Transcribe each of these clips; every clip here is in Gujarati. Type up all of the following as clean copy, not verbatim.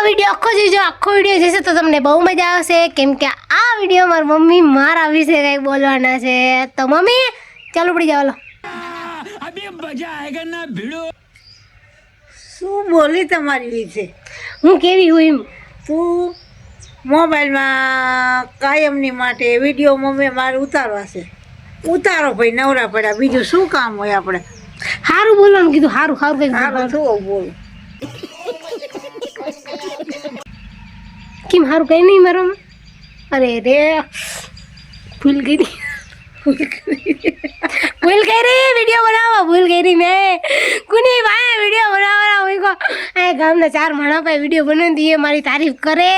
વિડીયો આખો વિડીયો જોશો તો તમને બહુ મજા આવશે કેમ કે આ વિડીયો મારી મમ્મી મારા વિશે કંઈક બોલવાના છે તો મમ્મી ચાલો પડી જાવ अभी मजा आएगा ना भिड़ो। શું બોલી તમારી વિશે? હું કેવી હું એમ તું મોબાઈલમાં કાયમની માટે વિડીયો મમ્મી મારે ઉતારવા છે. ઉતારો ભાઈ, નવરા પડ્યા, બીજું શું કામ હોય આપણે? સારું બોલવાનું કીધું. સારું સારું કંઈક સારું શું બોલું? કેમ સારું કંઈ નહીં મારો અરે રે ભૂલ ગઈ વિડીયો બનાવવા ભૂલ ગઈ મેં કુની ભાઈ વિડીયો બનાવવાના હોય કો આ ગામના 4 માણા પાસે વિડીયો બનાવી દઈએ મારી તારીફ કરે.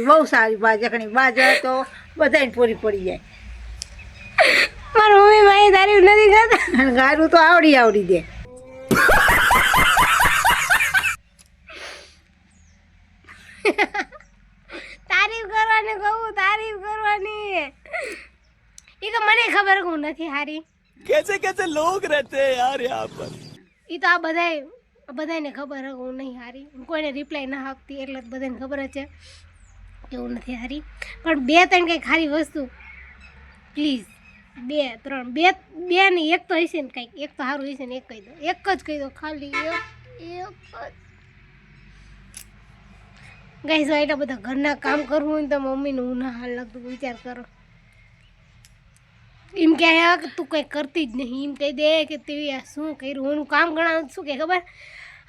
બહુ સારી બાજકણી બાજા તો બધાને પૂરી પડી જાય. મારા મમ્મી મારી તારીફ નથી કરતા અને ગારું તો આવડી દે. તારીફ કરવાની કહું તારીફ કરવાની એ તો મને ખબર હું નથી હારી. कैसे कैसे लोग रहते हैं यार यहाँ पर। એ તો આ બધાને ખબર હું નહીં હારી. કોઈને રિપ્લાય ના આપતી એટલે બધાને ખબર જ છે કે હું નથી હારી. પણ 2-3 કંઈક સારી વસ્તુ પ્લીઝ 2-3 બે નહીં એક તો હશે ને કંઈક એક તો સારું હશે ને એક કહી દો. એક જ કહી દો ખાલી એક જ. ગાઈસ એટલા બધા ઘરના કામ કરવું હોય ને તો મમ્મીનું હું ના હાલ લાગતું વિચાર કરો. એમ કહે કે તું કંઈ કરતી જ નહીં એમ કહી દે કે તે શું કર્યું એનું કામ ગણાવ શું કે ખબર.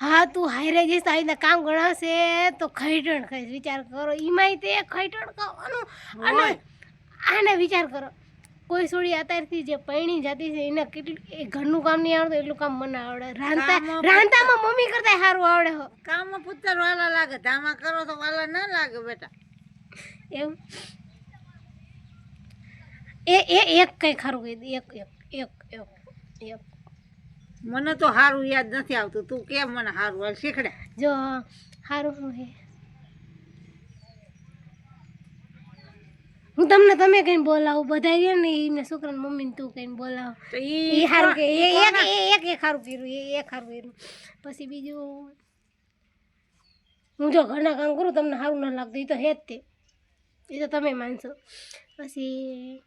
હા તું હારે જઈશ તો આવી કામ ગણાવશે તો ખૈટણ ખાઈશ. વિચાર કરો એમાંય તે ખૈટણ ખાવાનું અને આને વિચાર કરો કોઈ છોડી અત્યારથી જે પૈણી જતી છે એને કેટલું એ ઘરનું કામ નહીં આવડતું એટલું કામ મને આવડે. રાંધતામાં મમ્મી કરતા સારું આવડે હો. કામમાં પુત્તર વાલા લાગે, ધામા કરો તો વાલા ના લાગે બેટા. એમ એક કઈ ખરું કહી દે એક મને તો સારું યાદ નથી આવતું. તું કેમ મને સારું હાલ શીખડે. જો સારું શું હે હું તમને તમે કઈ બોલાવું બધા ગયા ને એને છોકરાને મમ્મીને તું કઈ બોલાવ તો એ સારું કે એક સારું કર્યું એક સારું કર્યું. પછી બીજું હું જો ઘરના કામ કરું તમને સારું ના લાગતું એ તો હે જ તે એ તો તમે માનશો. પછી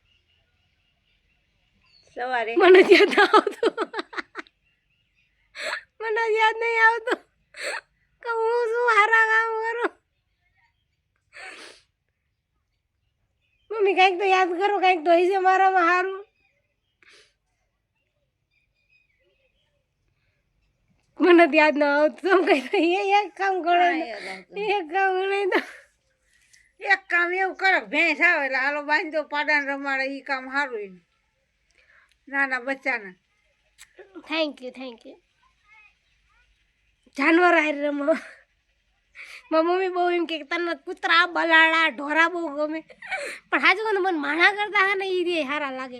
સવારે મને યાદ ના આવતું મને યાદ નહીં આવતું કે હું શું સારા કામ કરું. મમ્મી કંઈક તો યાદ કરો કંઈક તો હશે મારામાં સારું. મને જ યાદ ના આવતું તમે કઈ એક કામ કરો એક કામ ગણાય તો એક કામ એવું કરે ભેંસ આવે એટલે હાલો બાંધો પાડાને રમાડે. એ કામ સારું એનું નાના બચ્ચાને. થેન્ક યુ જાનવર હારે રમો. મારી મમ્મી બહુ એમ કે તને કૂતરા બલાડા ઢોરા બહુ ગમે પણ હાજુ કહું મને માણા કરતા હા ને એ રે સારા લાગે.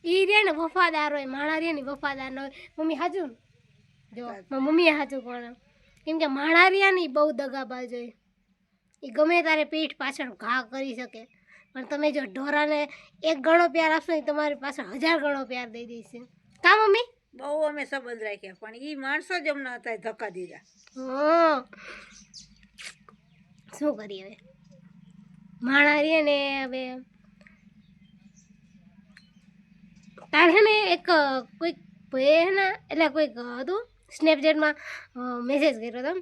એ રે ને વફાદાર હોય માણા રે ને વફાદાર ન હોય. મમ્મી હાજુ જો મારી મમ્મીએ હાજુ પણ કેમ કે માણા રહ્યા ને એ બહુ દગાબાજ હોય. એ ગમે તારે પીઠ પાછળ ઘા કરી શકે પણ તમે જો ઢોરાને 1 ગણો પ્યાર આપશો ને તમારી પાછળ 1000 ગણો પ્યાર દઈ દેશે. કા મમ્મી? બહુ અમે સંબંધ રાખ્યા પણ એ માણસો જ અમને હતા ધક્કા દીધા. શું કરીએ હવે માણા રે ને હવે તારે ને એક કોઈક ભાઈ ને એટલે કોઈક હતું સ્નેપચેટમાં મેસેજ કર્યો હતો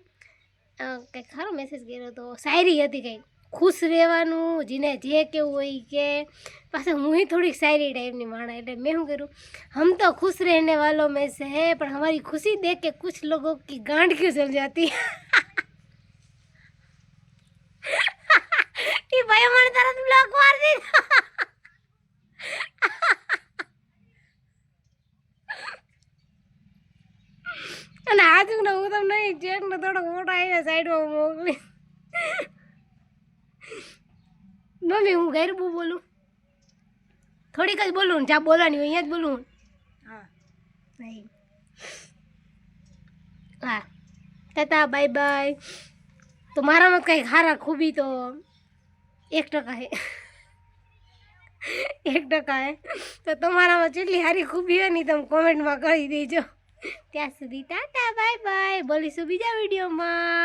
કંઈક ખરો મેસેજ કર્યો હતો. શાયરી હતી કંઈક ખુશ રહેવાનું જેને જે કેવું હોય કે પાછા હું થોડીક શાયરી ટાઈપની માણા એટલે મેં શું કર્યું હમ તો ખુશ રહેને વાલો મેં સે હે પણ हमारी खुशी देख के कुछ लोगों की गांड क्यों चल जाती ये भाई મને તરત બ્લોક માર દીધો. અને આજુ ને હું તમને ચેક ને થોડો મોટો આવીને સાઈડમાં મોકલી. મમ્મી હું ઘર બહુ બોલું થોડીક જ બોલું જ્યાં બોલવાની હોય અહીંયા જ બોલું. હા નહીં હા ટાટા બાય બાય. તો મારામાં કંઈક સારા ખૂબી તો 1% હે 1% હે તો તમારામાં જેટલી સારી ખૂબી હોય ને તમે કોમેન્ટમાં કહી દેજો. ત્યાં સુધી ટાટા બાય બાય, બોલીશું બીજા વિડીયોમાં.